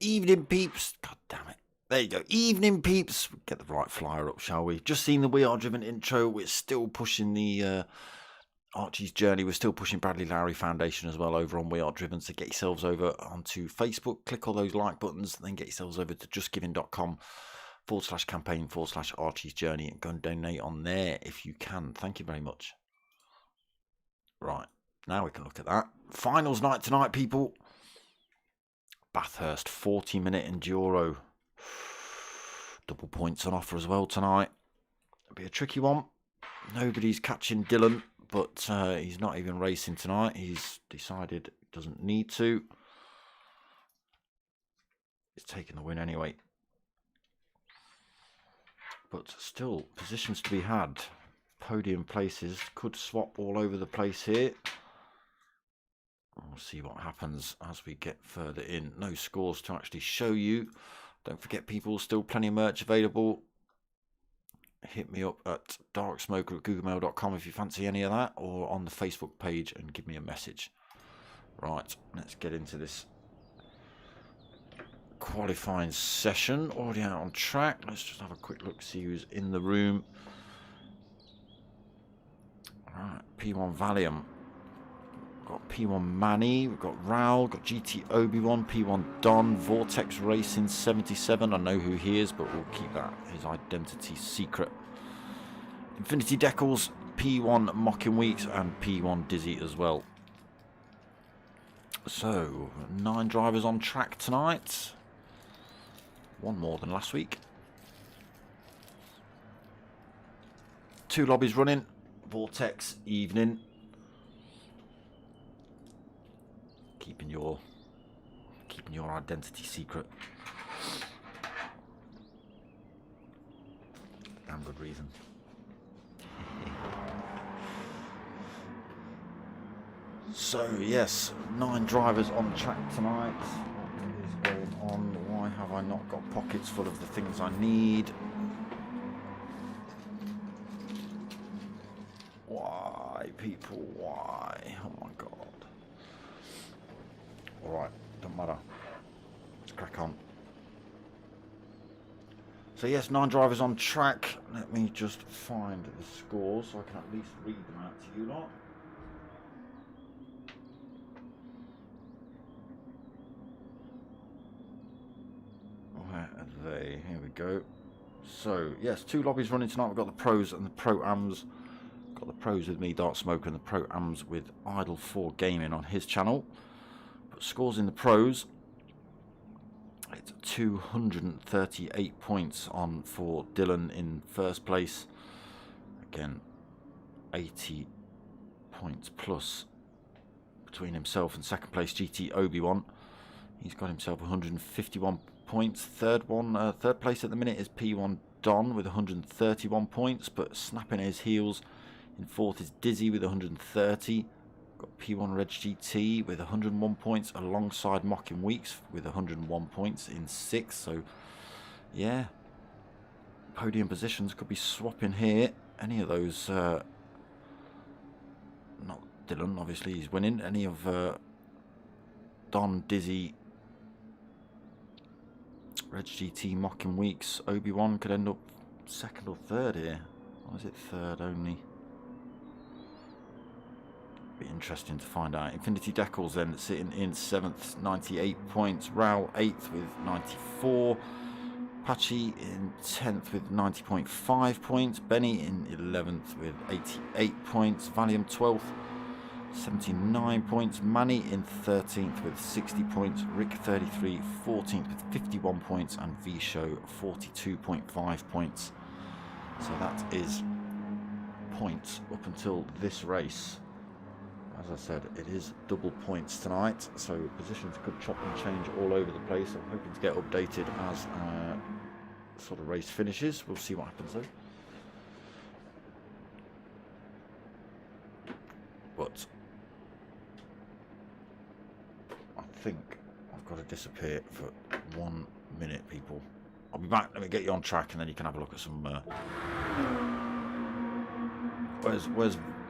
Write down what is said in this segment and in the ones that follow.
Evening peeps. God damn it. There you go. Evening peeps. Get the right flyer up, shall we? Just seen the We Are Driven intro. We're still pushing the Archies journey. We're still pushing Bradley Lowry Foundation as well over on We Are Driven. So get yourselves over onto Facebook. Click all those like buttons. Then get yourselves over to justgiving.com/campaign/Archies journey and go and donate on there if you can. Thank you very much. Right. Now we can look at that. Finals night tonight, people. Bathurst 40-minute enduro. Double points on offer as well tonight. It'll be a tricky one. Nobody's catching Dylan, but he's not even racing tonight. He's decided he doesn't need to. He's taking the win anyway. But still, positions to be had. Podium places could swap all over the place here. We'll see what happens as we get further in. No scores to actually show you. Don't forget, people, still plenty of merch available. Hit me up at darksmoker@googlemail.com if you fancy any of that, or on the Facebook page and give me a message. Right, let's get into this qualifying session. Already out on track. Let's just have a quick look, see who's in the room. Right, P1 Valium. Got P1 Manny, we've got Raul, got GT Obi-Wan, P1 Don, Vortex Racing 77. I know who he is, but we'll keep that his identity secret. Infinity Decals, P1 Mocking Weeks, and P1 Dizzy as well. So, 9 drivers on track tonight. One more than last week. 2 lobbies running. Vortex Evening. Keeping your identity secret. Damn good reason. So yes, 9 drivers on track tonight. What is going on? Why have I not got pockets full of the things I need? Why, people? Why? Oh my god. Alright, don't matter. Let's crack on. So yes, 9 drivers on track. Let me just find the scores so I can at least read them out to you lot. Where are they? Here we go. So yes, 2 lobbies running tonight. We've got the pros and the pro-ams. Got the pros with me, Dark Smoker, and the pro-ams with Idle 4 Gaming on his channel. Scores in the pros, it's 238 points on for Dylan in first place. Again, 80 points plus between himself and second place GT Obi-Wan. He's got himself 151 points. Third place at the minute is P1 Don with 131 points, but snapping his heels in fourth is Dizzy with 130. Got P1 Reg GT with 101 points alongside Mocking Weeks with 101 points in 6th. So, yeah, podium positions could be swapping here. Any of those, not Dylan, obviously he's winning. Any of Don, Dizzy, Reg GT, Mocking Weeks, Obi-Wan could end up 2nd or 3rd here. Or is it 3rd only? Be interesting to find out. Infinity Decals then sitting in 7th, 98 points. Raul 8th with 94. Pachi in 10th with 90.5 points. Benny in 11th with 88 points. Valium 12th, 79 points. Manny in 13th with 60 points. Rick 33, 14th with 51 points. And V-Show 42.5 points. So that is points up until this race. As I said, it is double points tonight, so positions could chop and change all over the place. I'm hoping to get updated as sort of race finishes. We'll see what happens though. But I think I've got to disappear for 1 minute, people. I'll be back. Let me get you on track, and then you can have a look at some. Where's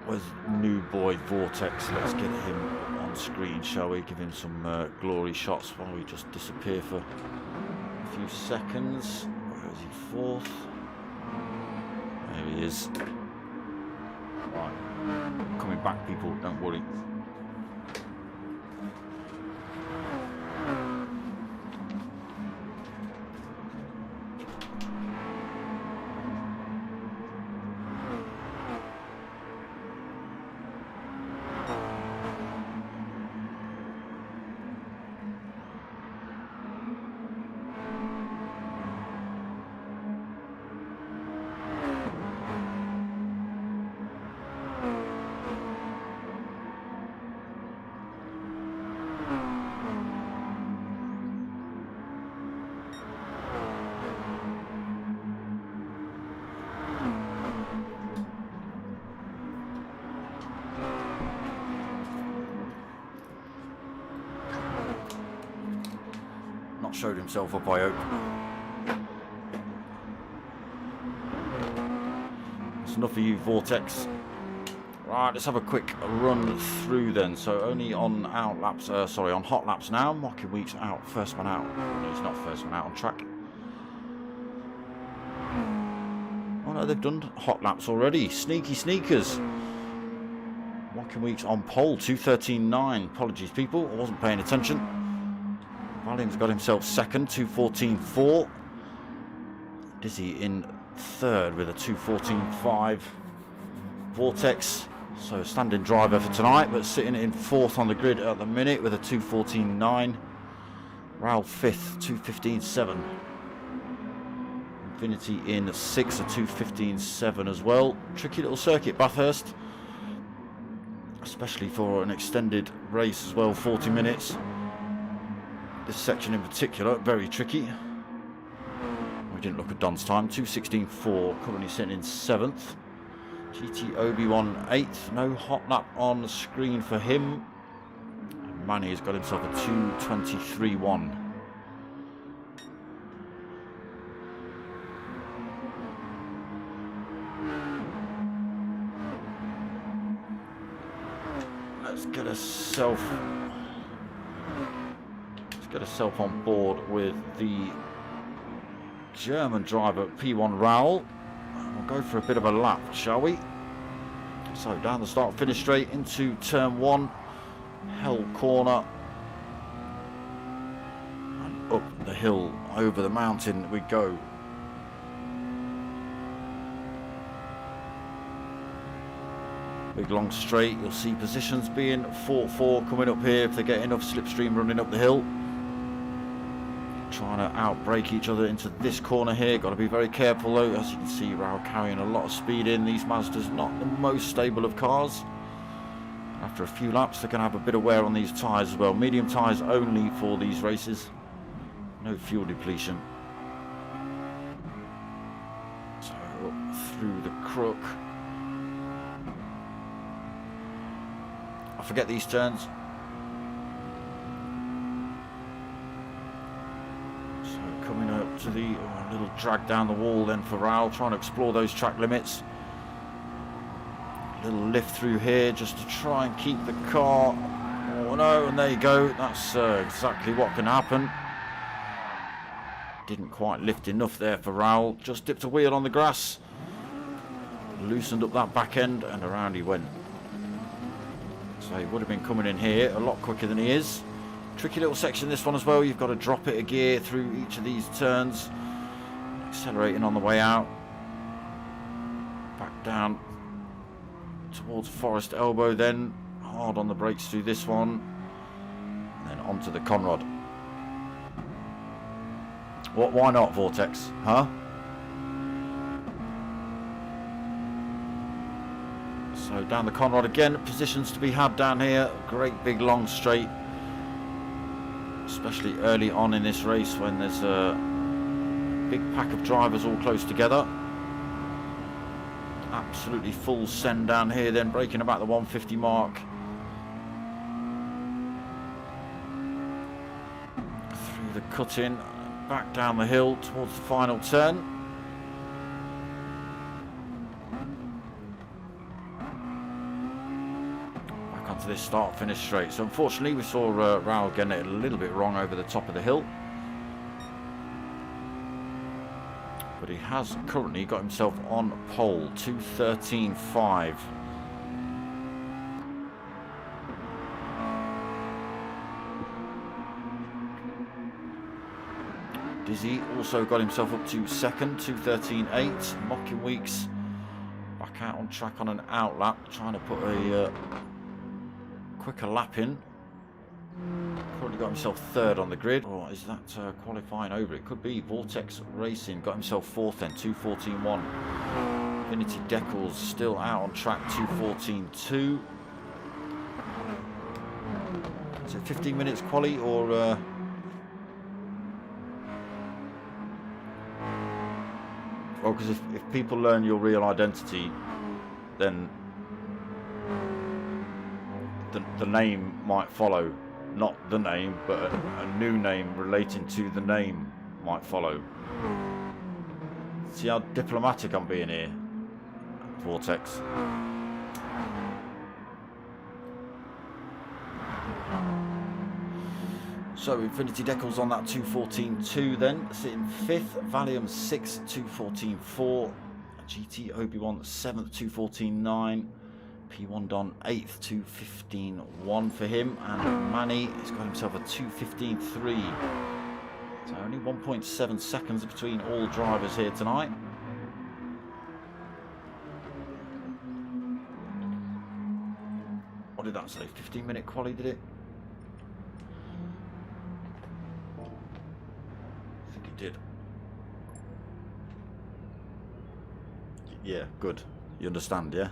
Where's new boy Vortex? Let's get him on screen, shall we? Give him some glory shots while we just disappear for a few seconds. Where is he? Fourth. There he is. Right. Coming back, people, don't worry. Not showed himself up, I hope. That's enough of you, Vortex. Right, let's have a quick run through then. So only on out laps, sorry, on hot laps now. Mocking Week's out, first one out. No, he's not first one out on track. Oh no, they've done hot laps already. Sneaky sneakers. Mocking Week's on pole, 2:13.9. Apologies, people, I wasn't paying attention. Valium's got himself second, 2:14.4. Dizzy in third with a 2:14.5. Vortex, so standing driver for tonight, but sitting in fourth on the grid at the minute with a 2:14.9. Raul fifth, 2:15.7. Infinity in sixth, a 2:15.7 as well. Tricky little circuit, Bathurst, especially for an extended race as well, 40 minutes. This section in particular, very tricky. We didn't look at Don's time, 2:16.4, currently sitting in 7th. GT Obi-Wan 8th, no hot lap on the screen for him. And Manny has got himself a 2:23.1. Let's get herself on board with the German driver P1RC. We'll go for a bit of a lap, shall we? So down the start finish straight into turn 1, Hell corner, and up the hill over the mountain we go. Big long straight, you'll see positions being fought for coming up here if they get enough slipstream running up the hill. Trying to outbrake each other into this corner here. Got to be very careful though. As you can see, Raul carrying a lot of speed in. These Mazdas not the most stable of cars. After a few laps, they're going to have a bit of wear on these tyres as well. Medium tyres only for these races. No fuel depletion. So up through the crook. I forget these turns. Coming up to the little drag down the wall then for Raul, trying to explore those track limits. Little lift through here just to try and keep the car. Oh no, and there you go. That's exactly what can happen. Didn't quite lift enough there for Raul. Just dipped a wheel on the grass. Loosened up that back end and around he went. So he would have been coming in here a lot quicker than he is. Tricky little section this one as well. You've got to drop it a gear through each of these turns. Accelerating on the way out. Back down towards Forest Elbow then. Hard on the brakes through this one. And then onto the Conrod. What? Why not, Vortex? Huh? So down the Conrod again. Positions to be had down here. Great big long straight. Especially early on in this race when there's a big pack of drivers all close together. Absolutely full send down here, then braking about the 150 mark. Through the cut-in, back down the hill towards the final turn. to this start-finish straight. So unfortunately we saw Raul getting it a little bit wrong over the top of the hill. But he has currently got himself on pole, 2:13.5. Dizzy also got himself up to second, 2:13.8. Mocking Weeks back out on track on an outlap, trying to put a quicker lap in. Currently got himself third on the grid. Or is that qualifying over? It could be. Vortex Racing got himself fourth then, 2:14.1. Infinity Decals still out on track, 2:14.2. Is it 15 minutes quali or... Well, because if people learn your real identity, then the name might follow. Not the name, but a new name relating to the name might follow. See how diplomatic I'm being here, Vortex. So Infinity Decals on that 2:14.2 then, sitting 5th, Valium 6th, 2:14.4, GT Obi-Wan 7th, 2:14.9, P1 Don 8th, 2:15.1 for him, and Manny has got himself a 2:15.3. So only 1.7 seconds between all drivers here tonight. What did that say? 15-minute quali, did it? Did. Yeah, good. You understand, yeah?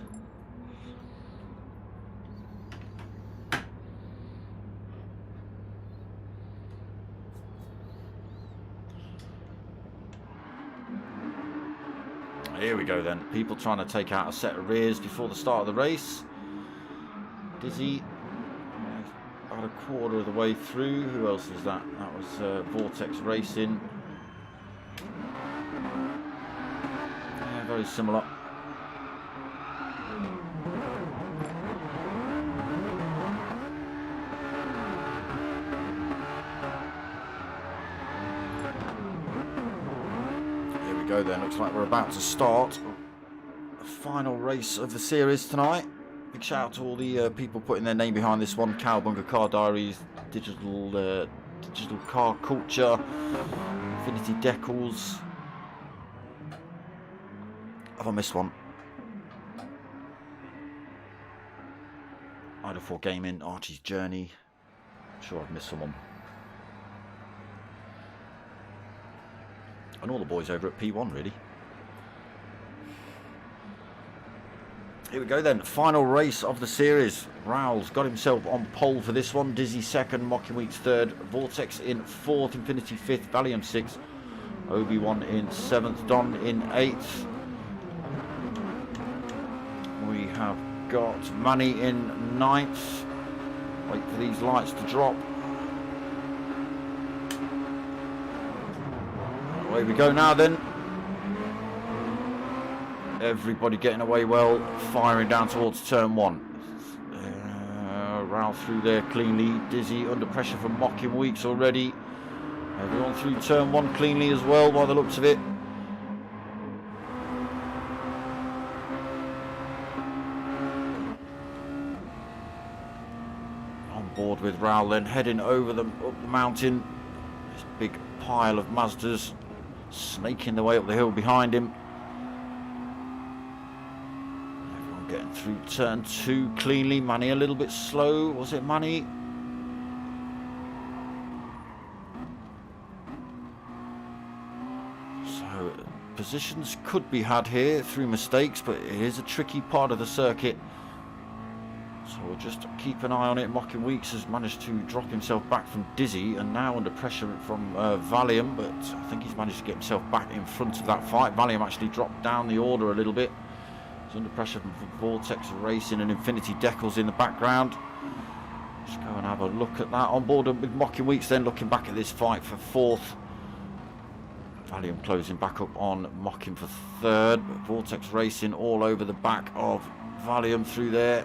Here we go then. People trying to take out a set of rears before the start of the race. Dizzy about a quarter of the way through. Who else is that? That was Vortex Racing. Very similar. Here we go then, looks like we're about to start the final race of the series tonight. Big shout out to all the people putting their name behind this one. Cowbunga Car Diaries, Digital Car Culture, Infinity Decals. Have I missed one? Idle 4 Gaming, Archies Journey. I'm sure I've missed someone. And all the boys over at P1 really. Here we go then, final race of the series. Raul's got himself on pole for this one. Dizzy second, Mocking Weeks third, Vortex in fourth, Infinity fifth, Valium sixth, Obi-Wan in seventh, Don in eighth. We have got Manny in ninth. Wait for these lights to drop. Away we go now then. Everybody getting away well, firing down towards turn one. Raul through there cleanly. Dizzy under pressure from Mocking Weeks already. Everyone through turn one cleanly as well by the looks of it. Board with Raul then heading over up the mountain. This big pile of Mazdas snaking their way up the hill behind him. Everyone getting through turn two cleanly. Manny a little bit slow. Was it Manny? So positions could be had here through mistakes, but it is a tricky part of the circuit. So we'll just keep an eye on it. Mocking Weeks has managed to drop himself back from Dizzy and now under pressure from Valium, but I think he's managed to get himself back in front of that fight. Valium actually dropped down the order a little bit. He's under pressure from Vortex Racing and Infinity Decals in the background. Let's go and have a look at that. On board with Mocking Weeks then, looking back at this fight for fourth. Valium closing back up on Mocking for third. But Vortex Racing all over the back of Valium through there.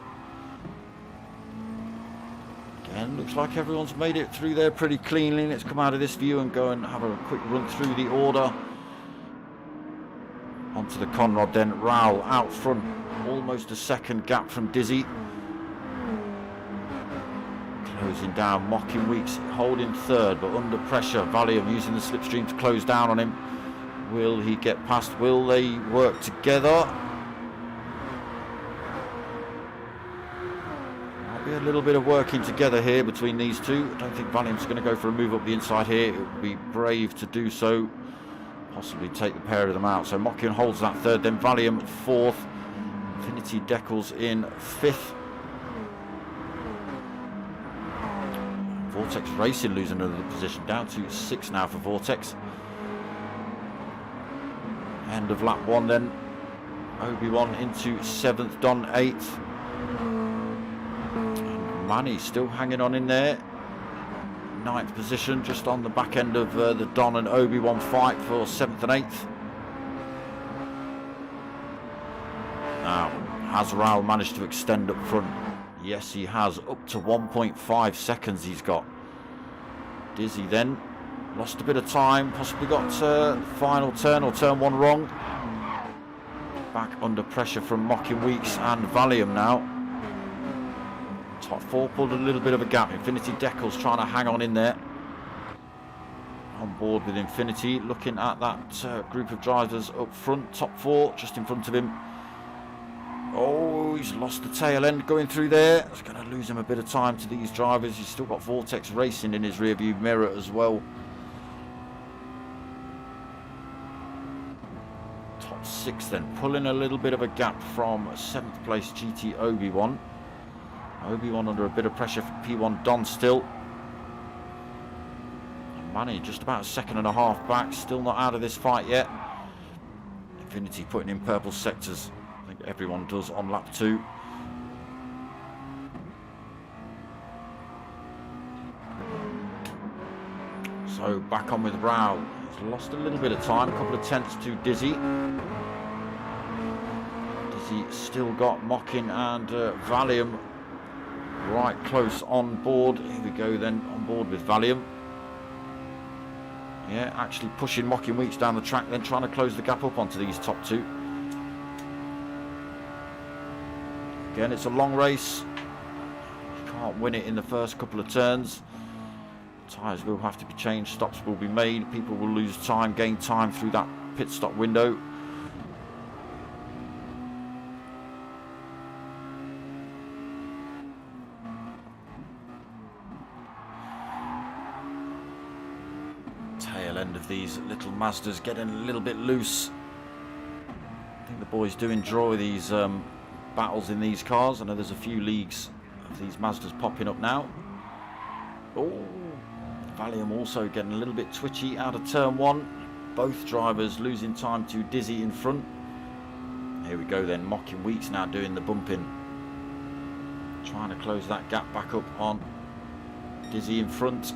And looks like everyone's made it through there pretty cleanly. Let's come out of this view and go and have a quick run through the order. Onto the Conrad then. Raul out front, almost a second gap from Dizzy. Closing down, Mocking Weeks holding third, but under pressure. Valium using the slipstream to close down on him. Will he get past? Will they work together? Might be a little bit of working together here between these two. I don't think Valium's going to go for a move up the inside here. It would be brave to do so. Possibly take the pair of them out. So Mocking holds that third, then Valium fourth. Infinity Decals in fifth. Vortex Racing losing another position, down to 6 now for Vortex. End of lap 1 then. Obi-Wan into 7th, Don 8th. And Manny still hanging on in there. 9th position, just on the back end of the Don and Obi-Wan fight for 7th and 8th. Now, has Raul managed to extend up front? Yes, he has. Up to 1.5 seconds he's got. Dizzy then. Lost a bit of time. Possibly got final turn or turn 1 wrong. Back under pressure from Mocking Weeks and Valium now. Top 4 pulled a little bit of a gap. Infinity Decals trying to hang on in there. On board with Infinity. Looking at that group of drivers up front. Top 4 just in front of him. Oh, he's lost the tail end going through there. It's going to lose him a bit of time to these drivers. He's still got Vortex Racing in his rearview mirror as well. Top 6 then, pulling a little bit of a gap from 7th place GT Obi-Wan. Obi-Wan under a bit of pressure for P1 Don still. Manny just about a second and a half back, still not out of this fight yet. Infinity putting in purple sectors. I think everyone does on lap 2. So back on with Raul. He's lost a little bit of time, a couple of tenths to Dizzy. Dizzy still got Mocking and Valium right close on board. Here we go then, on board with Valium. Yeah, actually pushing Mocking Weeks down the track, then trying to close the gap up onto these top 2. Again, it's a long race. You can't win it in the first couple of turns. Tyres will have to be changed, stops will be made, people will lose time, gain time through that pit stop window. Tail end of these little Mazdas getting a little bit loose. I think the boys do enjoy these battles in these cars. I know there's a few leagues of these Mazdas popping up now. Oh, Valium also getting a little bit twitchy out of turn 1. Both drivers losing time to Dizzy in front. Here we go then, Mocking Weeks now doing the bumping. Trying to close that gap back up on Dizzy in front.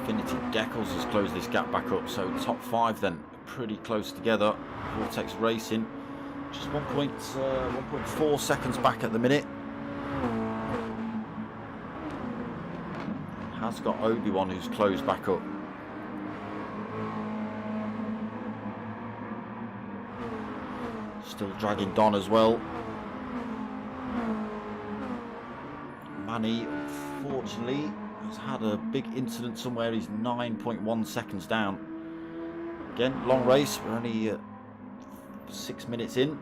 Infinity Decals has closed this gap back up, so top 5 then pretty close together. Vortex Racing just 1.4 seconds back at the minute. Has got Obi-Wan who's closed back up. Still dragging Don as well. Manny, unfortunately, has had a big incident somewhere. He's 9.1 seconds down. Again, long race. We're only 6 minutes in.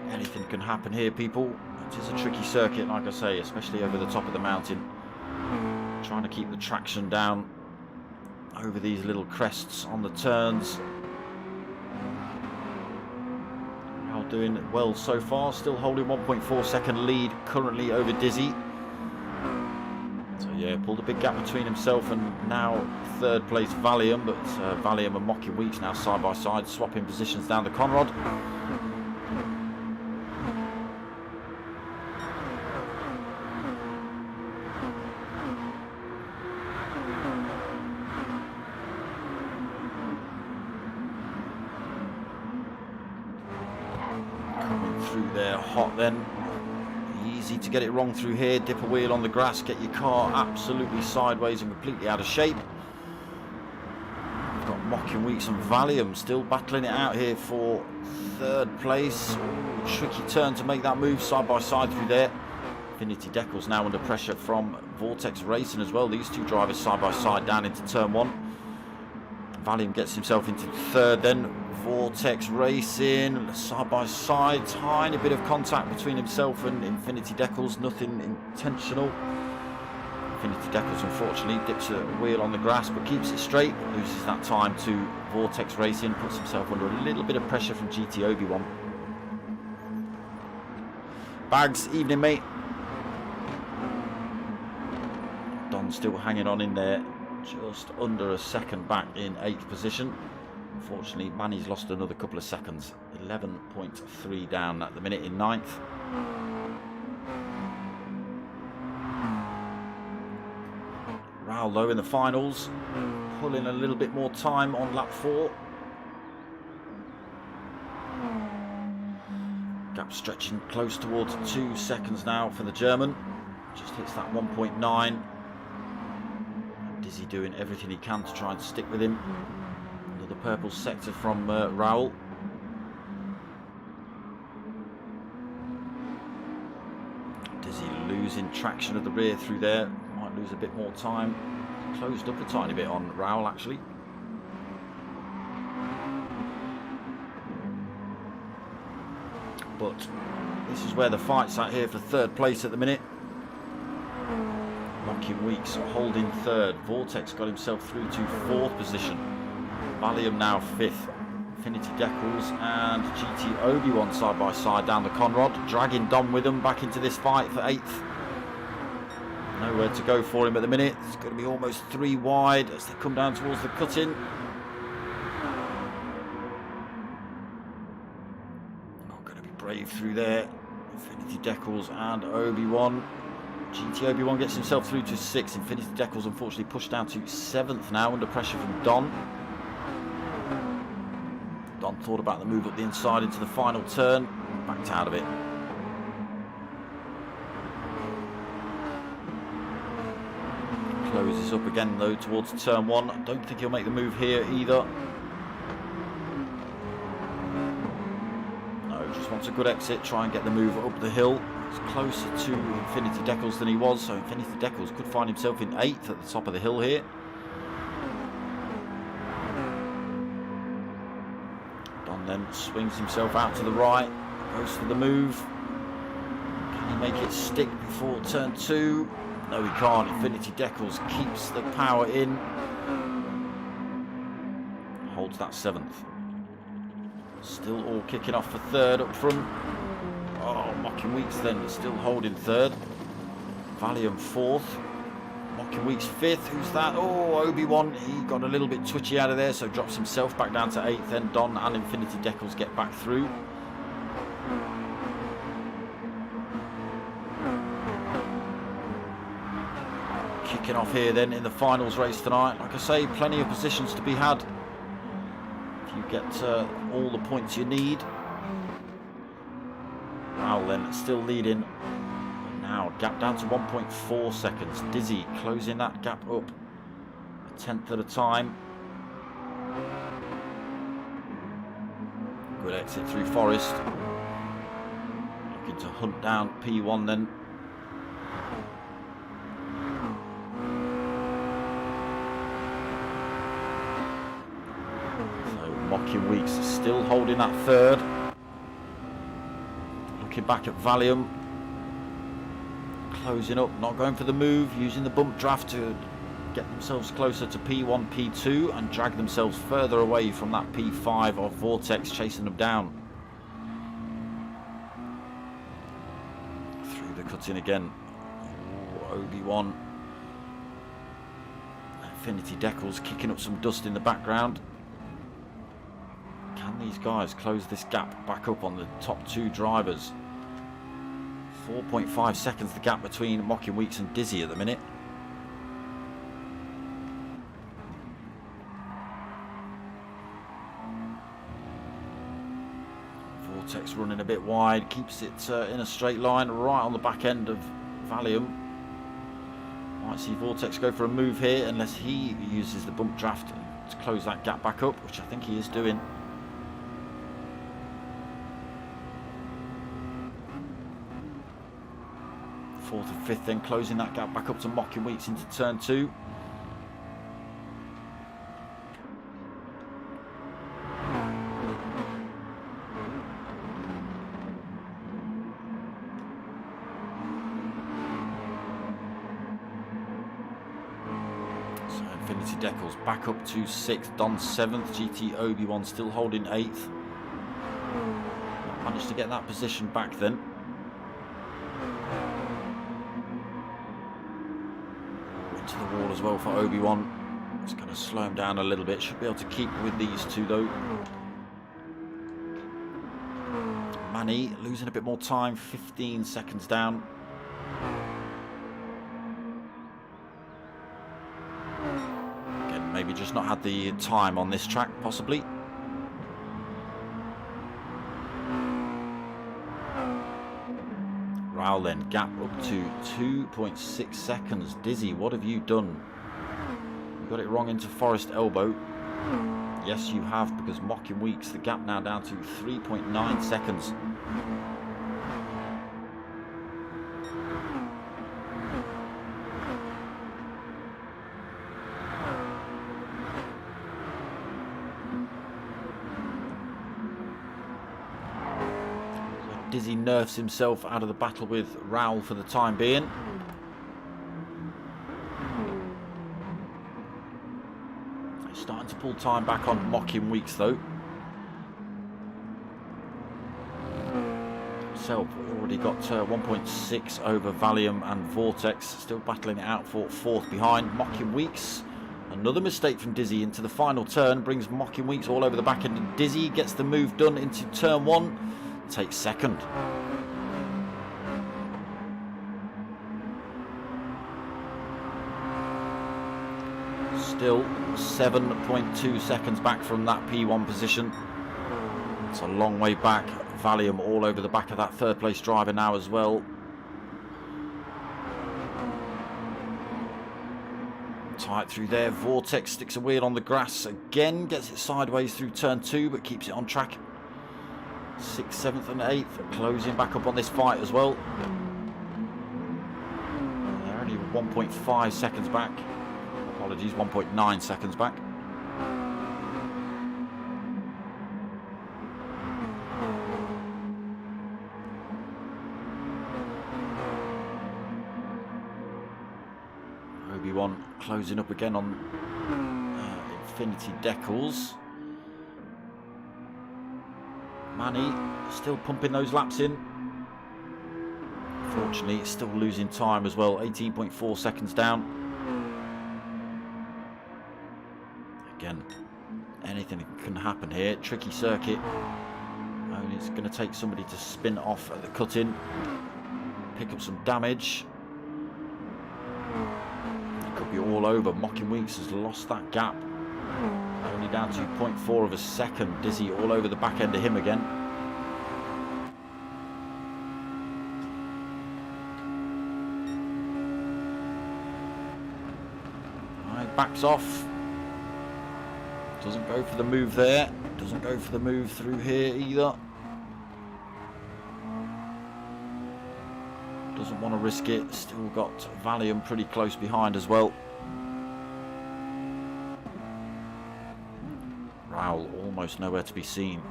Anything can happen here, people. It is a tricky circuit, like I say, especially over the top of the mountain. Trying to keep the traction down over these little crests on the turns. Raul doing well so far, still holding 1.4 second lead currently over Dizzy. So yeah, pulled a big gap between himself and now 3rd place Valium, but Valium and Mocking Weeks now side by side, swapping positions down the Conrad. through there hot then. Easy to get it wrong through here. Dip a wheel on the grass, get your car absolutely sideways and completely out of shape. We've got Mocking Weeks and Valium still battling it out here for third place. Tricky turn to make that move side by side through there. Infinity Decals now under pressure from Vortex Racing as well. These two drivers side by side down into turn one. Valium gets himself into third then. Vortex Racing side by side. Tiny bit of contact between himself and Infinity Decals. Nothing intentional. Infinity Decals unfortunately dips a wheel on the grass but keeps it straight. Loses that time to Vortex Racing. Puts himself under a little bit of pressure from GT Obi-Wan. Bags, evening mate. Don still hanging on in there, just under a second back in 8th position. Unfortunately, Manny's lost another couple of seconds. 11.3 down at the minute in 9th. Raul, though, in the finals, pulling a little bit more time on lap 4. Gap stretching close towards 2 seconds now for the German. Just hits that 1.9. Dizzy doing everything he can to try and stick with him. Another purple sector from Raul. Dizzy losing traction at the rear through there. Might lose a bit more time. Closed up a tiny bit on Raul actually. But this is where the fight's at here for third place at the minute. Mocking Weeks holding third. Vortex got himself through to 4th position. Valium now 5th. Infinity Decals and GT Obi-Wan side by side down the Conrod. Dragging Dom with them back into this fight for 8th. Nowhere to go for him at the minute. It's going to be almost 3 wide as they come down towards the cut-in. Not going to be brave through there. Infinity Decals and Obi-Wan. GT Obi-Wan gets himself through to 6th. Infinity Decals unfortunately pushed down to 7th now under pressure from Don. Don thought about the move up the inside into the final turn. Backed out of it. Closes up again though towards turn 1. I don't think he'll make the move here either. No, just wants a good exit. Try and get the move up the hill. He's closer to Infinity Decals than he was, so Infinity Decals could find himself in 8th at the top of the hill here. Don then swings himself out to the right, goes for the move. Can he make it stick before turn 2? No, he can't. Infinity Decals keeps the power in. Holds that 7th. Still all kicking off for 3rd up front. Oh, Mocking Weeks then still holding 3rd. Valium 4th. Mocking Weeks 5th. Who's that? Oh, Obi-Wan. He got a little bit twitchy out of there, so drops himself back down to 8th. Then Don and Infinity Decals get back through. Kicking off here then in the finals race tonight. Like I say, plenty of positions to be had. If you get all the points you need. Raul then still leading. Now gap down to 1.4 seconds. Dizzy closing that gap up a 10th at a time. Good exit through Forest. Looking to hunt down P1 then. So Mocking Weeks still holding that 3rd. Looking back at Valium. Closing up, not going for the move, using the bump draft to get themselves closer to P1, P2 and drag themselves further away from that P5 of Vortex chasing them down. Through the cut-in again. Ooh, Obi-Wan. Infinity Decals kicking up some dust in the background. Can these guys close this gap back up on the top 2 drivers? 4.5 seconds the gap between Mocking Weeks and Dizzy at the minute. Vortex running a bit wide, keeps it in a straight line right on the back end of Valium. Might see Vortex go for a move here unless he uses the bump draft to close that gap back up, which I think he is doing. Fourth and fifth then closing that gap back up to Mocking Weeks into turn 2. Decals back up to 6th, Don 7th, GT Obi-Wan still holding 8th. Managed to get that position back then. Into the wall as well for Obi-Wan. It's going to slow him down a little bit. Should be able to keep with these two though. Manny losing a bit more time, 15 seconds down. Maybe just not had the time on this track, possibly. Raul then, gap up to 2.6 seconds. Dizzy, what have you done? You got it wrong into Forest Elbow. Yes, you have, because Mocking Weeks, the gap now down to 3.9 seconds. Dizzy nerfs himself out of the battle with Raul for the time being. He's starting to pull time back on Mocking Weeks though. Himself already got 1.6 over Valium and Vortex. Still battling it out for 4th behind. Mocking Weeks. Another mistake from Dizzy into the final turn. Brings Mocking Weeks all over the back end. And Dizzy gets the move done into turn 1. Takes 2nd. Still 7.2 seconds back from that P1 position. It's a long way back. Valium all over the back of that 3rd place driver now as well. Tight through there. Vortex sticks a wheel on the grass again. Gets it sideways through turn 2 but keeps it on track. 6th, 7th and 8th closing back up on this fight as well. They're only 1.5 seconds back. Apologies, 1.9 seconds back. Obi-Wan closing up again on Infinity Decals. Manny still pumping those laps in. Fortunately, it's still losing time as well. 18.4 seconds down. Again, anything can happen here. Tricky circuit. Only it's going to take somebody to spin off at the cut-in. Pick up some damage. It could be all over. Mocking Weeks has lost that gap. Only down to 0.4 of a second. Dizzy all over the back end of him again. Right, backs off. Doesn't go for the move there. Doesn't go for the move through here either. Doesn't want to risk it. Still got Valium pretty close behind as well. Raul almost nowhere to be seen.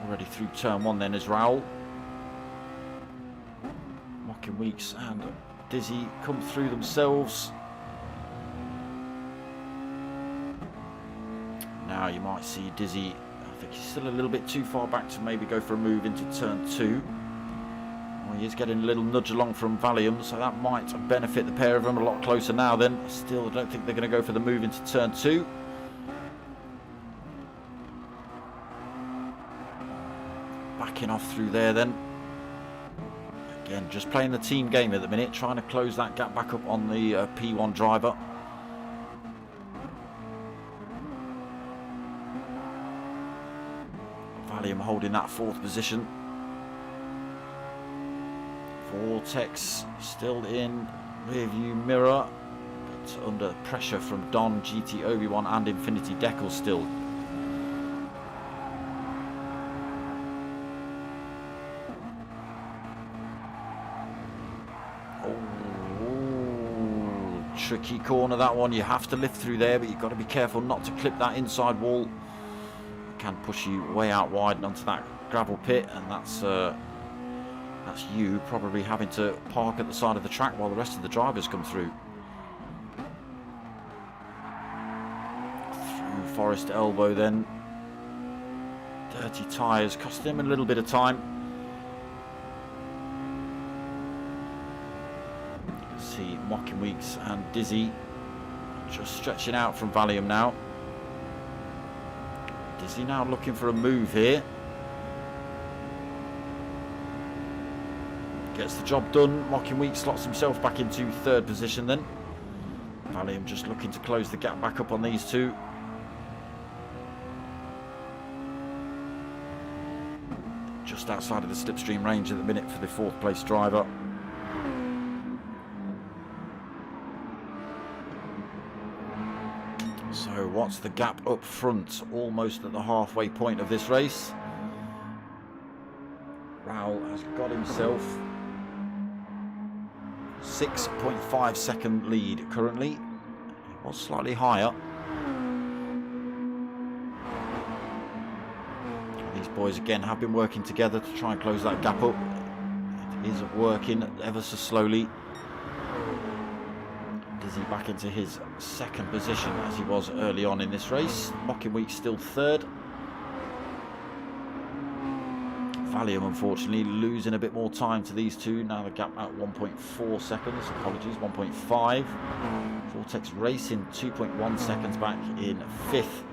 Already through turn 1 then is Raul. Mocking Weeks and Dizzy come through themselves. Now you might see Dizzy, I think he's still a little bit too far back to maybe go for a move into turn 2. Well, he is getting a little nudge along from Valium, so that might benefit the pair of them a lot closer now then. Still, I don't think they're going to go for the move into turn 2. Backing off through there then. Again, just playing the team game at the minute, trying to close that gap back up on the P1 driver. Valium holding that 4th position. Vortex still in rearview mirror, but under pressure from Don, GT Obi-Wan and Infinity Deckel still. Tricky corner, that one. You have to lift through there, but you've got to be careful not to clip that inside wall. It can push you way out wide and onto that gravel pit, and that's you probably having to park at the side of the track while the rest of the drivers come through. Through Forest Elbow then. Dirty tyres cost him a little bit of time. See Mocking Weeks and Dizzy just stretching out from Valium now. Dizzy now looking for a move here. Gets the job done. Mocking Weeks slots himself back into 3rd position then. Valium just looking to close the gap back up on these two. Just outside of the slipstream range at the minute for the 4th place driver. So what's the gap up front? Almost at the halfway point of this race. Raoul has got himself 6.5 second lead currently. It was slightly higher. These boys again have been working together to try and close that gap up. It is working ever so slowly. Dizzy back into his 2nd position as he was early on in this race. Mocking Week still 3rd. Valium unfortunately losing a bit more time to these two. Now the gap at 1.4 seconds. Apologies, 1.5. Vortex Racing 2.1 seconds back in 5th.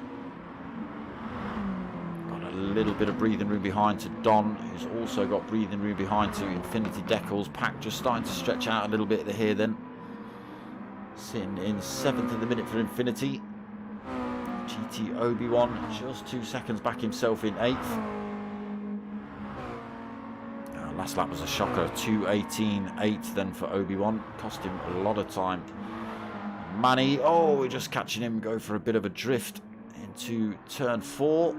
Got a little bit of breathing room behind to Don, who's also got breathing room behind to Infinity Deckel's pack just starting to stretch out a little bit here then. Sitting in 7th in the minute for Infinity. GT Obi-Wan just 2 seconds back himself in 8th. Last lap was a shocker, 2:18.8 then for Obi-Wan. Cost him a lot of time. Manny, oh, we're just catching him go for a bit of a drift into turn 4.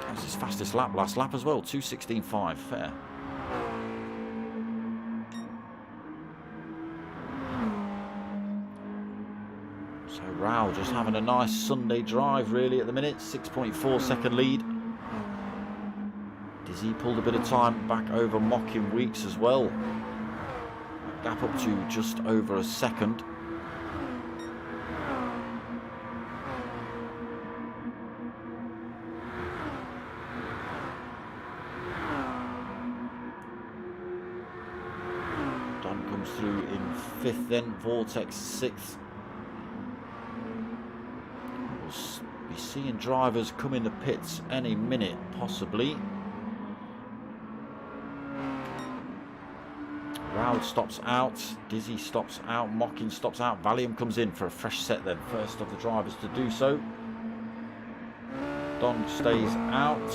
That was his fastest lap last lap as well, 2:16.5, fair. So Raoul just having a nice Sunday drive really at the minute, 6.4 second lead. Dizzy pulled a bit of time back over Mocking Weeks as well. Gap up to just over a second. Don comes through in 5th then, Vortex 6th. We'll be seeing drivers come in the pits any minute, possibly. Raoul stops out, Dizzy stops out, Mocking stops out, Valium comes in for a fresh set then, first of the drivers to do so. Don stays out,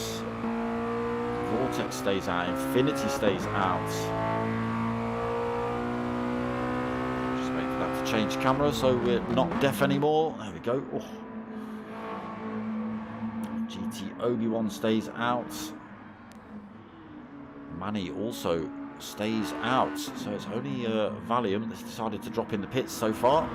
Vortex stays out, Infinity stays out. Just wait for that to change camera so we're not deaf anymore. There we go. Oh. GT Obi-Wan stays out. Manny also stays out, so it's only Valium that's decided to drop in the pits so far.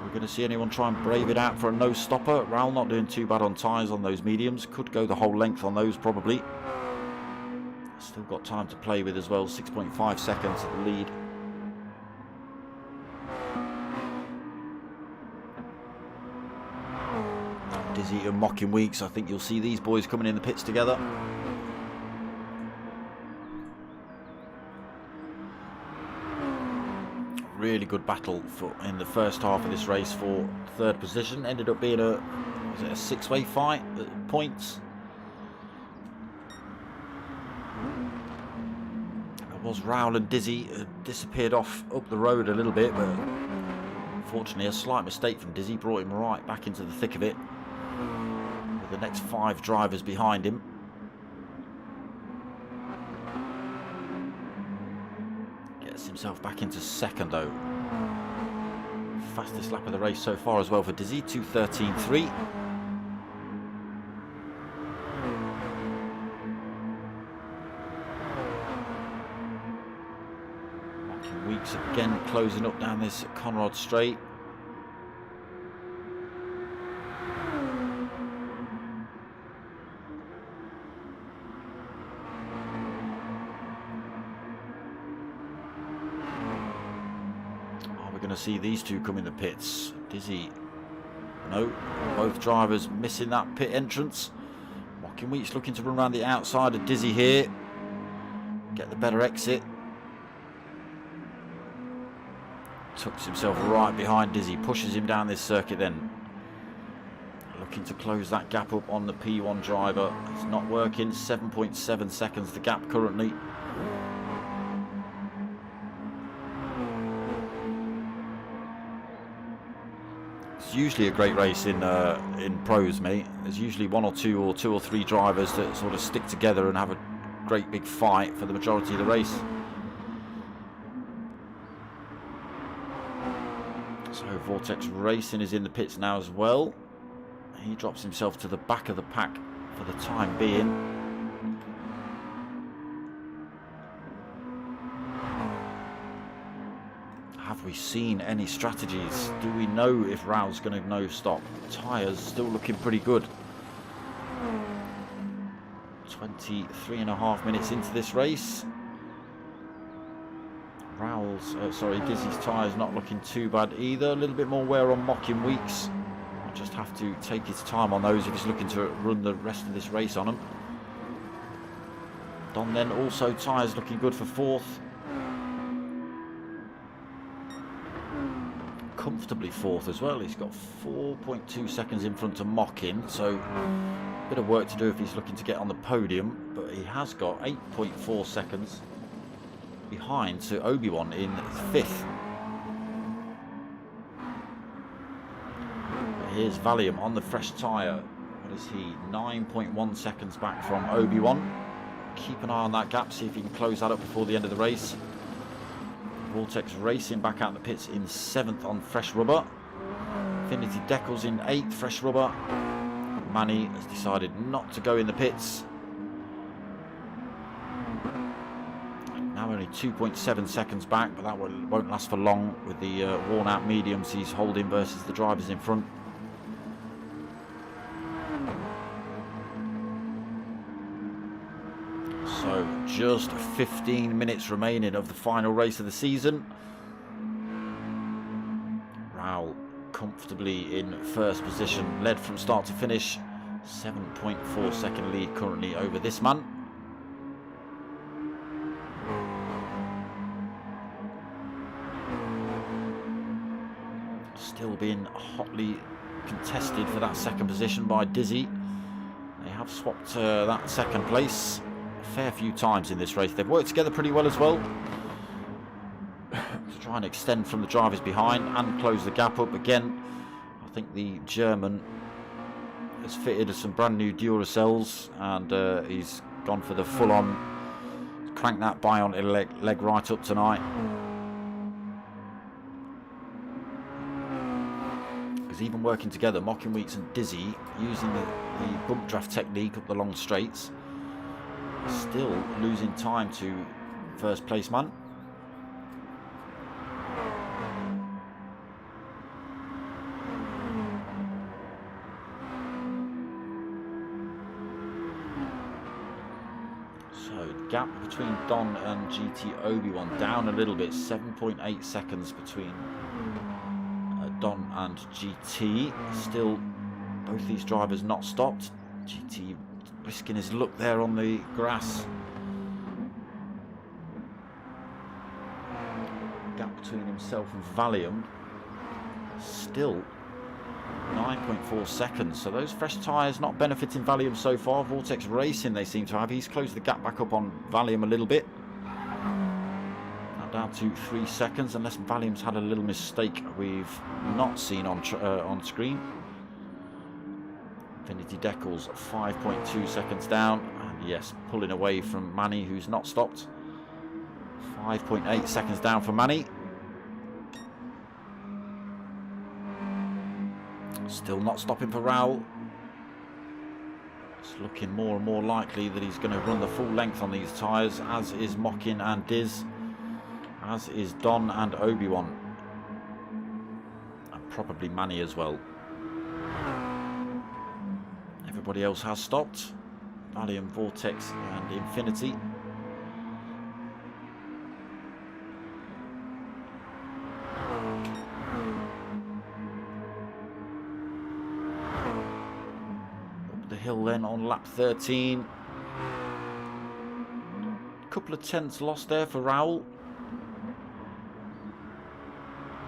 We're going to see anyone try and brave it out for a no stopper. Raoul not doing too bad on tyres on those mediums, could go the whole length on those probably. Still got time to play with as well, 6.5 seconds at the lead. Dizzy and Mocking Weeks, I think you'll see these boys coming in the pits together. Really good battle in the first half of this race for 3rd position. Ended up being a 6-way fight at points. was Raoul and Dizzy disappeared off up the road a little bit, but unfortunately a slight mistake from Dizzy brought him right back into the thick of it with the next 5 drivers behind him. Gets himself back into second though. Fastest lap of the race so far as well for Dizzy, 2:13.3. Weeks again closing up down this Conrad Straight. Are we going to see these two come in the pits? Dizzy, no, both drivers missing that pit entrance. Mocking Weeks looking to run around the outside of Dizzy here, get the better exit. Tucks himself right behind Dizzy, pushes him down this circuit then. Looking to close that gap up on the P1 driver. It's not working, 7.7 seconds the gap currently. It's usually a great race in pros, mate. There's usually one or two or three drivers that sort of stick together and have a great big fight for the majority of the race. So Vortex Racing is in the pits now as well. He drops himself to the back of the pack for the time being. Have we seen any strategies? Do we know if Raoul's going to no stop? Tyres still looking pretty good. 23.5 minutes into this race. Dizzy's tyres not looking too bad either. A little bit more wear on Mocking Weeks. I'll just have to take his time on those if he's looking to run the rest of this race on them. Don then also tyres looking good for 4th. Comfortably 4th as well. He's got 4.2 seconds in front of Mocking, so a bit of work to do if he's looking to get on the podium, but he has got 8.4 seconds behind to Obi-Wan in 5th. Here's Valium on the fresh tyre. What is he? 9.1 seconds back from Obi-Wan. Keep an eye on that gap, see if he can close that up before the end of the race. Vortex Racing back out the pits in 7th on fresh rubber. Infinity Decals in 8th, fresh rubber. Manny has decided not to go in the pits. Now only 2.7 seconds back, but that won't last for long with the worn out mediums he's holding versus the drivers in front. So just 15 minutes remaining of the final race of the season. Raoul comfortably in 1st position, led from start to finish. 7.4 second lead currently over this man. Still being hotly contested for that 2nd position by Dizzy. They have swapped that 2nd place a fair few times in this race. They've worked together pretty well as well to try and extend from the drivers behind and close the gap up again. I think the German has fitted some brand new Duracells and he's gone for the full-on crank that bionic leg right up tonight. Even working together, Mocking Weeks and Dizzy, using the bump draft technique up the long straights, still losing time to 1st place man. So gap between Don and GT Obi-Wan down a little bit, 7.8 seconds between Don and GT. Still both these drivers not stopped. GT risking his luck there on the grass. Gap between himself and Valium still 9.4 seconds. So those fresh tyres not benefiting Valium so far. Vortex Racing they seem to have. He's closed the gap back up on Valium a little bit. down to 3 seconds, unless Valium's had a little mistake we've not seen on screen. Infinity Decals 5.2 seconds down, and yes, pulling away from Manny, who's not stopped. 5.8 seconds down for Manny. Still not stopping for Raul. It's looking more and more likely that he's going to run the full length on these tyres, as is Mockin and Diz, as is Don and Obi-Wan, and probably Manny as well. Everybody else has stopped. Valium, Vortex and Infinity. Hill then on lap 13. Couple of tenths lost there for Raul.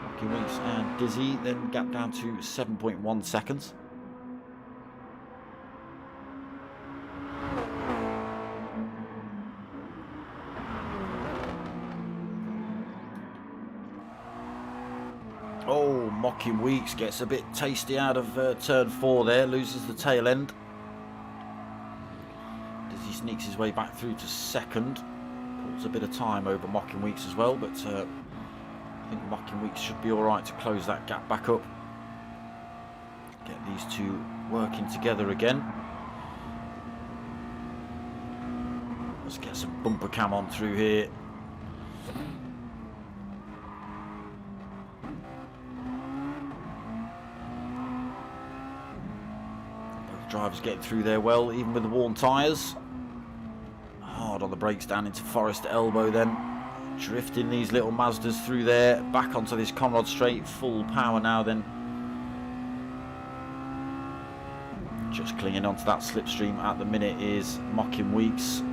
Rocky Weeks and Dizzy then gap down to 7.1 seconds. Oh, Mocking Weeks gets a bit tasty out of turn 4 there, loses the tail end. He sneaks his way back through to second, pulls a bit of time over Mocking Weeks as well, but I think Mocking Weeks should be alright to close that gap back up. Get these two working together again. Let's get some bumper cam on through here. Both drivers getting through there well, even with the worn tyres. Hard on the brakes down into Forest Elbow then. Drifting these little Mazdas through there. Back onto this Conrod straight. Full power now then. Just clinging onto that slipstream at the minute is Mocking Weeks.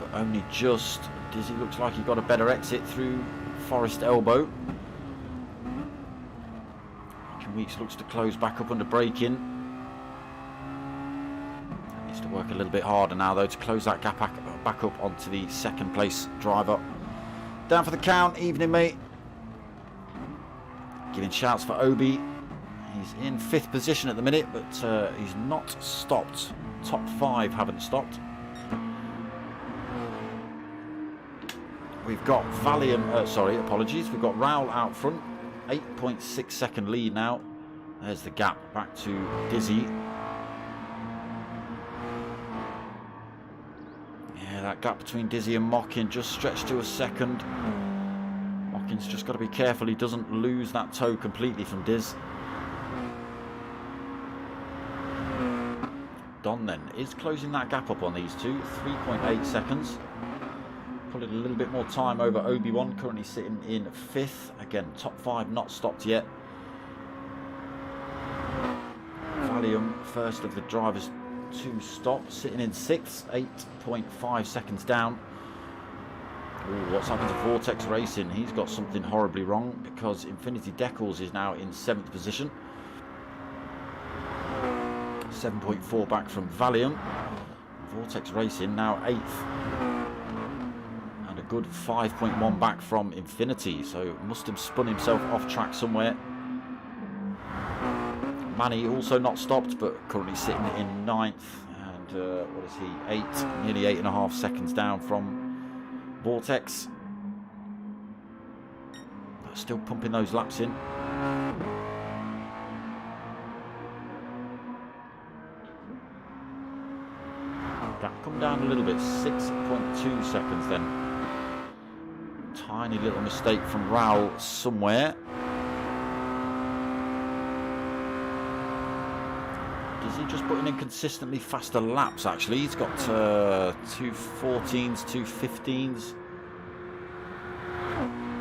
But only just. Dizzy looks like he got a better exit through Forest Elbow. Weeks looks to close back up under braking. Needs to work a little bit harder now though to close that gap back up onto the second place driver. Down for the count, evening mate. Giving shouts for Obi. He's in 5th position at the minute, but he's not stopped. Top 5 haven't stopped. We've got Valium, sorry, apologies. We've got Raul out front. 8.6 second lead now. There's the gap back to Dizzy. Yeah, that gap between Dizzy and Mockin just stretched to a second. Mockin's just got to be careful he doesn't lose that toe completely from Diz. Don then is closing that gap up on these two. 3.8 seconds. Pulling a little bit more time over Obi-Wan, currently sitting in 5th. Again, top 5 not stopped yet. Valium, first of the drivers to stop, sitting in 6th, 8.5 seconds down. Ooh, what's happened to Vortex Racing? He's got something horribly wrong, because Infinity Decals is now in 7th position. 7.4 back from Valium. Vortex Racing now 8th. Good 5.1 back from Infinity, so must have spun himself off track somewhere. Manny also not stopped, but currently sitting in 9th, and what is he, nearly 8.5 seconds down from Vortex. But still pumping those laps in. That come down a little bit, 6.2 seconds then. Tiny little mistake from Raul somewhere. Is he just putting in consistently faster laps actually? He's got 2.14s, 2.15s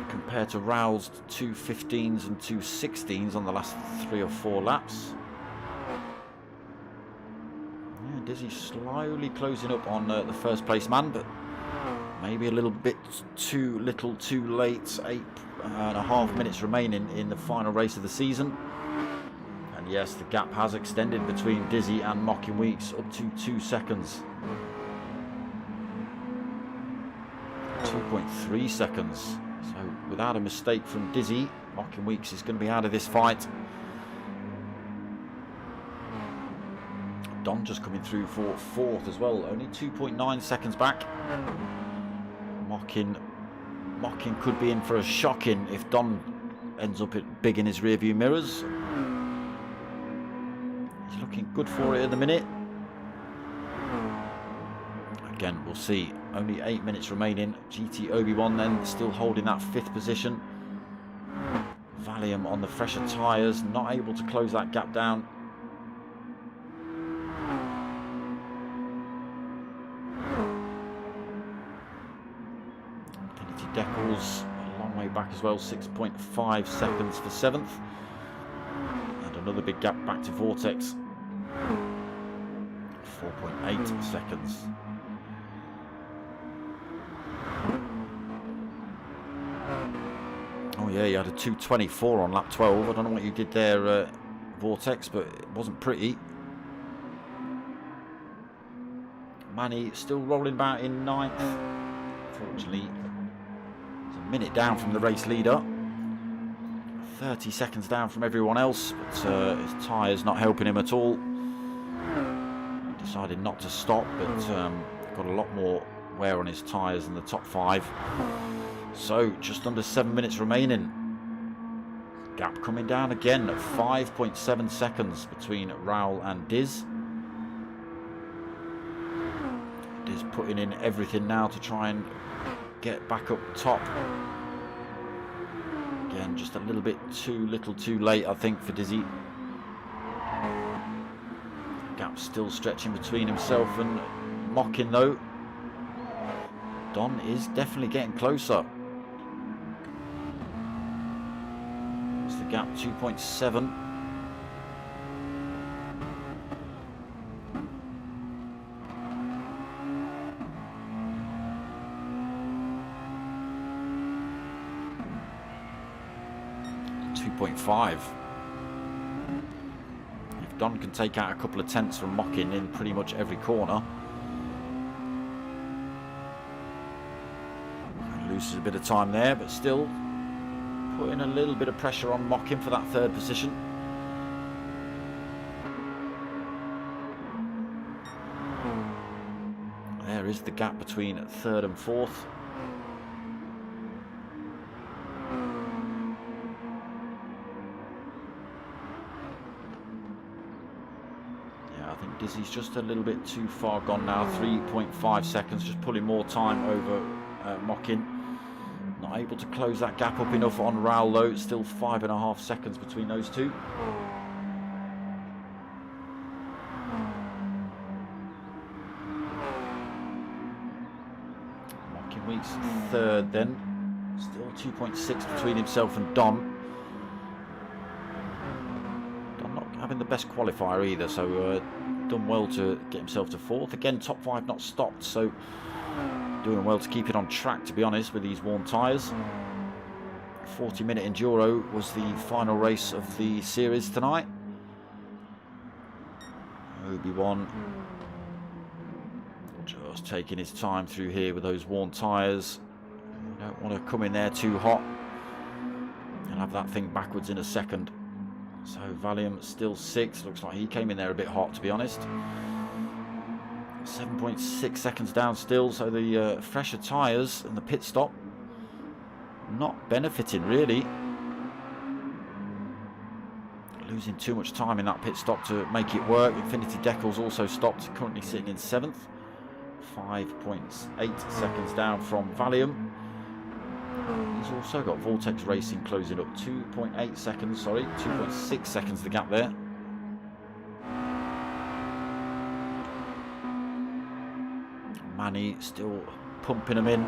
compared to Raul's 2.15s and 2.16s on the last 3 or 4 laps. Yeah, Dizzy slowly closing up on the first place man, but maybe a little bit too little too late. 8.5 minutes remaining in the final race of the season. And yes, the gap has extended between Dizzy and Mocking Weeks up to 2 seconds. 2.3 seconds. So without a mistake from Dizzy, Mocking Weeks is going to be out of this fight. Don just coming through for 4th as well, only 2.9 seconds back. Mocking could be in for a shocking if Don ends up big in his rearview mirrors. He's looking good for it at the minute. Again, we'll see. Only 8 minutes remaining. GT Obi-Wan then still holding that 5th position. Valium on the fresher tyres, not able to close that gap down. Deckel's a long way back as well, 6.5 seconds for 7th. And another big gap back to Vortex, 4.8 seconds. Oh yeah, you had a 2:24 on lap 12. I don't know what you did there, Vortex, but it wasn't pretty. Manny still rolling about in 9th. Fortunately, minute down from the race leader, 30 seconds down from everyone else, but his tyres not helping him at all. He decided not to stop, but got a lot more wear on his tyres than the top 5. So just under 7 minutes remaining. Gap coming down again at 5.7 seconds between Raul and Diz. Diz putting in everything now to try and get back up top. Again, just a little bit too late, I think, for Dizzy. Gap's still stretching between himself and Mocking, though. Don is definitely getting closer. It's the gap, 2.7. If Don can take out a couple of tenths from Mocking in pretty much every corner, loses a bit of time there, but still putting a little bit of pressure on Mocking for that 3rd position. There is the gap between 3rd and 4th. Dizzy's just a little bit too far gone now, 3.5 seconds, just pulling more time over Mocking. Not able to close that gap up enough on Raul though, it's still 5.5 seconds between those two. Mocking Weeks 3rd then, still 2.6 between himself and Don. Don not having the best qualifier either, so done well to get himself to 4th. Again, top 5 not stopped, so doing well to keep it on track, to be honest, with these worn tyres. 40-minute enduro was the final race of the series tonight. Obi-Wan just taking his time through here with those worn tyres. You don't want to come in there too hot and have that thing backwards in a second. So Valium still 6th. Looks like he came in there a bit hot, to be honest. 7.6 seconds down still. So the fresher tyres and the pit stop not benefiting really. Losing too much time in that pit stop to make it work. Infinity Deckel's also stopped, currently sitting in 7th. 5.8 seconds down from Valium. He's also got Vortex Racing closing up, 2.8 seconds, sorry, 2.6 seconds the gap there. Manny still pumping them in.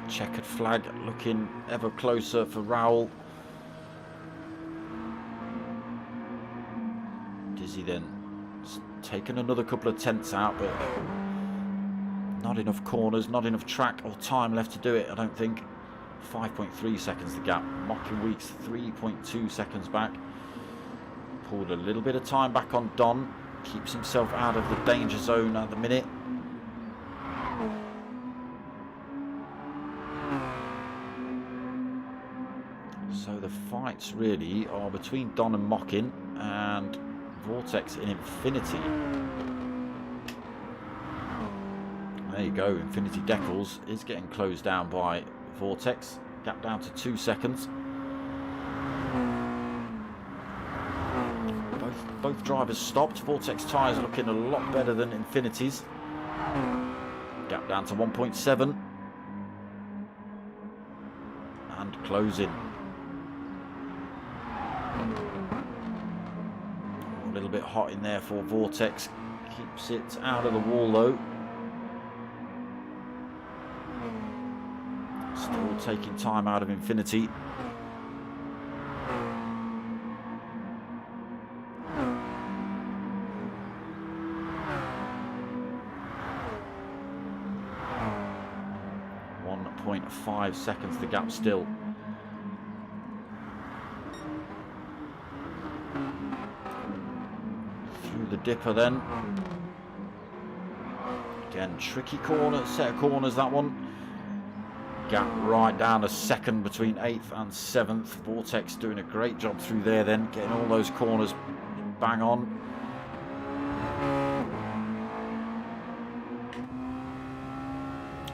Checkered flag looking ever closer for Raul. Dizzy then taken another couple of tenths out, but not enough corners, not enough track or time left to do it, I don't think. 5.3 seconds the gap. Mocking Weeks 3.2 seconds back. Pulled a little bit of time back on Don. Keeps himself out of the danger zone at the minute. So the fights really are between Don and Mockin and Vortex in Infinity. There you go, Infinity Decals is getting closed down by Vortex. Gap down to 2 seconds. Both drivers stopped. Vortex tyres looking a lot better than Infinity's. Gap down to 1.7. And closing. A little bit hot in there for Vortex. Keeps it out of the wall though. Still taking time out of Infinity. .5 seconds the gap still. Through the dipper then. Again, tricky corner, set of corners that one. Gap right down a second between 8th and 7th. Vortex doing a great job through there then, getting all those corners bang on.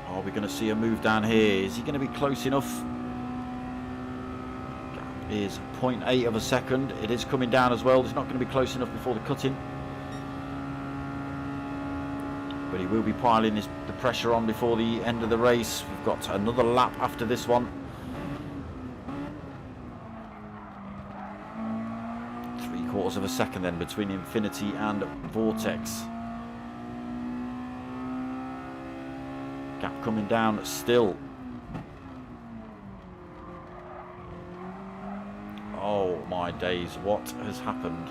Are we going to see a move down here? Is he going to be close enough? Gap is 0.8 of a second. It is coming down as well. It's not going to be close enough before the cut-in. But he will be piling the pressure on before the end of the race. We've got another lap after this one. 3/4 of a second then between Infinity and Vortex. Gap coming down still. Oh my days, what has happened?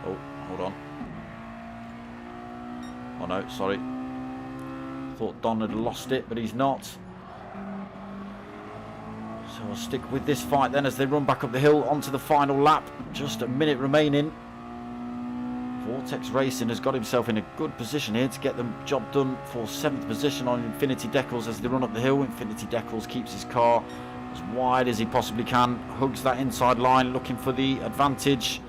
Oh, hold on. Oh no, sorry. Thought Don had lost it, but he's not. So I'll stick with this fight then as they run back up the hill onto the final lap. Just a minute remaining. Vortex Racing has got himself in a good position here to get the job done for 7th position on Infinity Decals as they run up the hill. Infinity Decals keeps his car as wide as he possibly can. Hugs that inside line, looking for the advantage.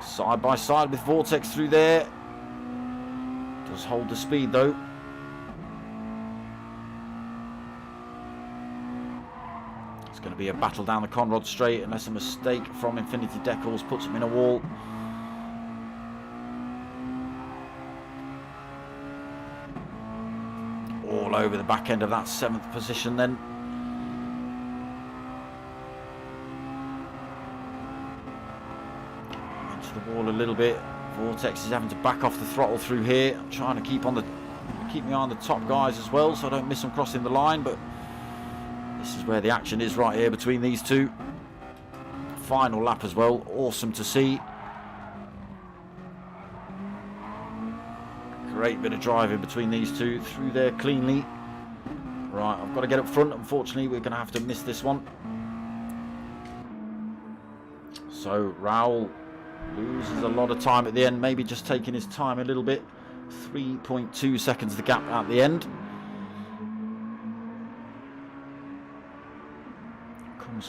Side by side with Vortex through there. Does hold the speed though. It's going to be a battle down the Conrod straight unless a mistake from Infinity Decals puts him in a wall. All over the back end of that 7th position then. Into the wall a little bit. Vortex is having to back off the throttle through here. I'm trying to keep my eye on the top guys as well so I don't miss them crossing the line, but this is where the action is right here between these two. Final lap as well. Awesome to see. Great bit of driving between these two through there cleanly. Right, I've got to get up front. Unfortunately, we're going to have to miss this one. So Raul loses a lot of time at the end. Maybe just taking his time a little bit. 3.2 seconds the gap at the end.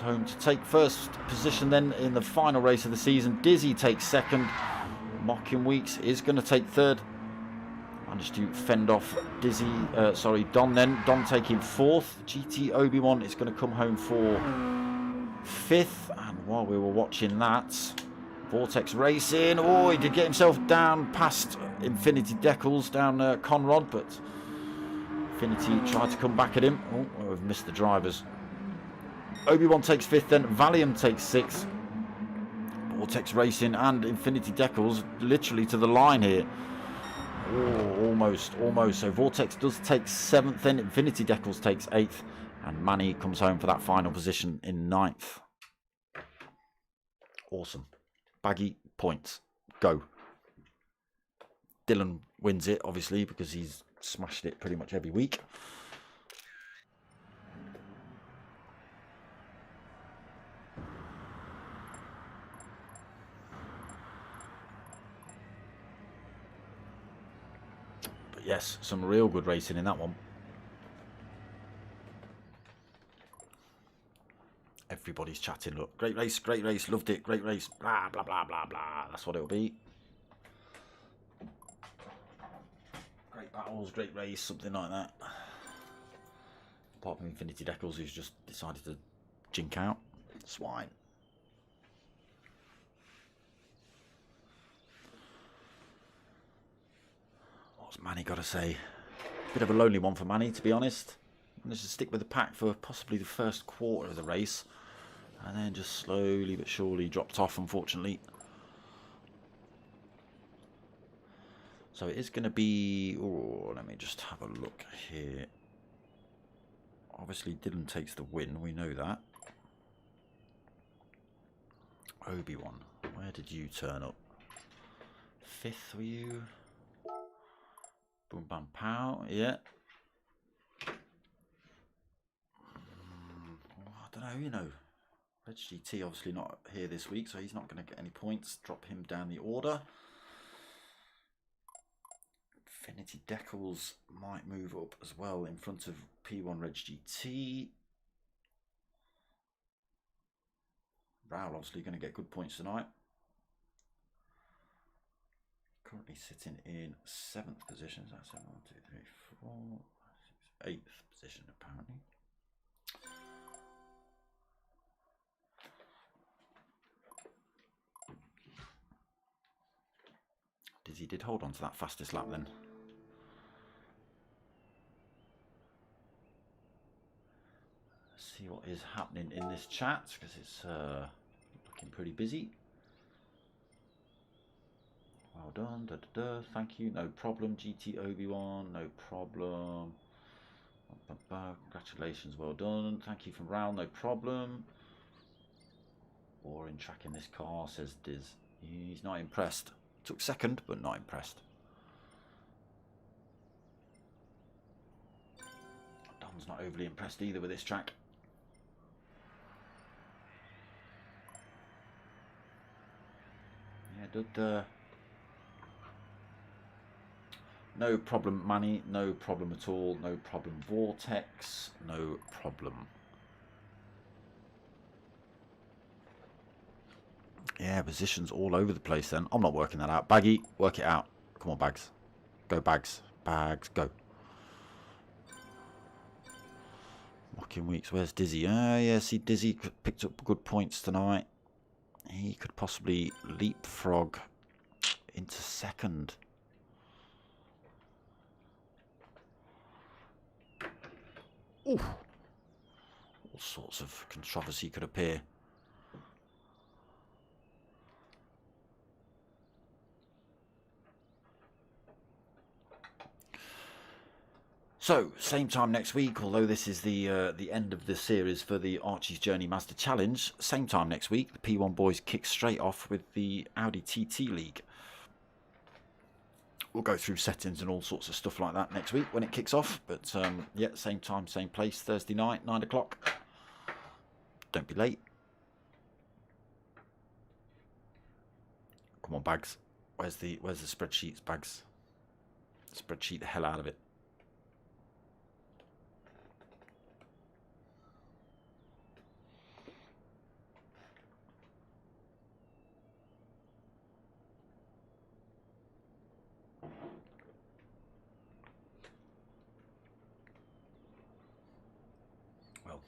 Home to take first position then in the final race of the season. Dizzy takes second. Mocking Weeks is going to take third. Managed to fend off Don then. Don taking 4th. GT Obi-Wan is going to come home for 5th. And while we were watching that, Vortex Racing. Oh, he did get himself down past Infinity Decals down Conrod, but Infinity tried to come back at him. Oh, we've missed the drivers. Obi-Wan takes 5th then, Valium takes 6th. Vortex Racing and Infinity Decals literally to the line here. Oh, almost. So Vortex does take 7th then, Infinity Decals takes 8th, and Manny comes home for that final position in 9th. Awesome. Baggy points. Go. Dylan wins it, obviously, because he's smashed it pretty much every week. Yes, some real good racing in that one. Everybody's chatting. Look, great race, loved it, great race, blah, blah, blah, blah, blah. That's what it'll be. Great battles, great race, something like that. Apart from Infinity Decals, who's just decided to jink out. Swine. What's Manny got to say? Bit of a lonely one for Manny, to be honest. Managed to stick with the pack for possibly the first quarter of the race, and then just slowly but surely dropped off, unfortunately. So it is going to be... Oh, let me just have a look here. Obviously, Dylan takes the win. We know that. Obi-Wan, where did you turn up? 5th, were you? Boom, bam, pow. Yeah. I don't know, you know. Reg GT obviously not here this week, so he's not going to get any points. Drop him down the order. Infinity Decals might move up as well in front of P1 Reg GT. Raul obviously going to get good points tonight. Currently sitting in 7th position. That's 1, 2, 3, 4, 5, 6, 8th position apparently. Dizzy did hold on to that fastest lap then. Let's see what is happening in this chat, because it's looking pretty busy. Well done, da, da, da. Thank you, no problem. GT Obi-Wan, no problem. Congratulations, well done. Thank you from Raul, no problem. Boring tracking this car, says Diz. He's not impressed. Took second, but not impressed. Don's not overly impressed either with this track. Yeah, did no problem, Manny. No problem at all. No problem, Vortex. No problem. Yeah, positions all over the place then. I'm not working that out. Baggy, work it out. Come on, Bags. Go, Bags. Bags, go. Mocking weeks. Where's Dizzy? Yeah, see, Dizzy picked up good points tonight. He could possibly leapfrog into second. Ooh. All sorts of controversy could appear. So, same time next week, although this is the end of the series for the Archies Journey Mazda Challenge, same time next week, the P1 boys kick straight off with the Audi TT League. We'll go through settings and all sorts of stuff like that next week when it kicks off. But, yeah, same time, same place, Thursday night, 9 o'clock. Don't be late. Come on, Bags. Where's the spreadsheets, Bags? Spreadsheet the hell out of it.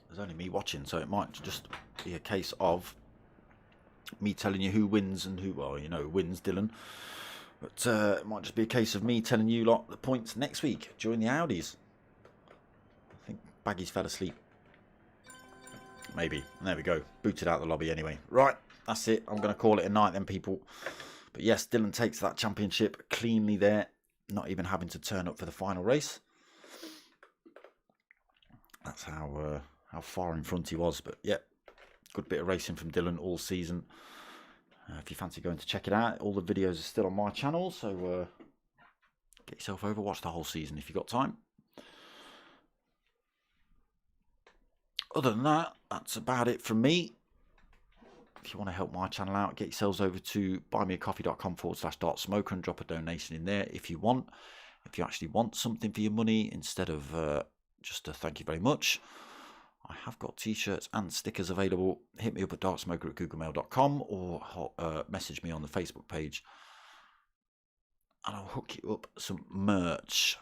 There's only me watching, so it might just be a case of me telling you who wins and who, well, you know, wins, Dylan. But it might just be a case of me telling you lot the points next week during the Audis. I think Baggy's fell asleep. Maybe. There we go. Booted out the lobby anyway. Right, that's it. I'm going to call it a night then, people. But yes, Dylan takes that championship cleanly there, not even having to turn up for the final race. That's how far in front he was. But yeah, good bit of racing from Dylan all season. If you fancy going to check it out, all the videos are still on my channel, so get yourself over, watch the whole season if you've got time. Other than that, that's about it from me. If you want to help my channel out, get yourselves over to buymeacoffee.com/dartsmoker and drop a donation in there if you want. if you actually want something for your money instead of just a thank you very much. I have got t-shirts and stickers available. Hit me up at darksmoker@googlemail.com or message me on the Facebook page and I'll hook you up some merch.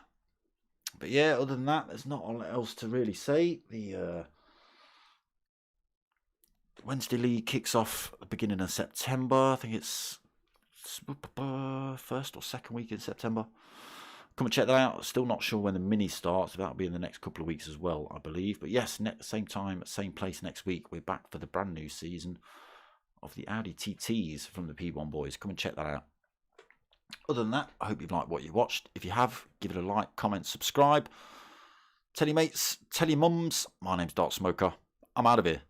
But yeah, other than that, there's not a lot else to really say. The Wednesday League kicks off at the beginning of September. I think it's first or second week in September. Come and check that out. Still not sure when the mini starts. That'll be in the next couple of weeks as well, I believe. But yes, same time, same place next week. We're back for the brand new season of the Audi TTs from the P1 boys. Come and check that out. Other than that, I hope you've liked what you watched. If you have, give it a like, comment, subscribe. Tell your mates, tell your mums. My name's Dark Smoker. I'm out of here.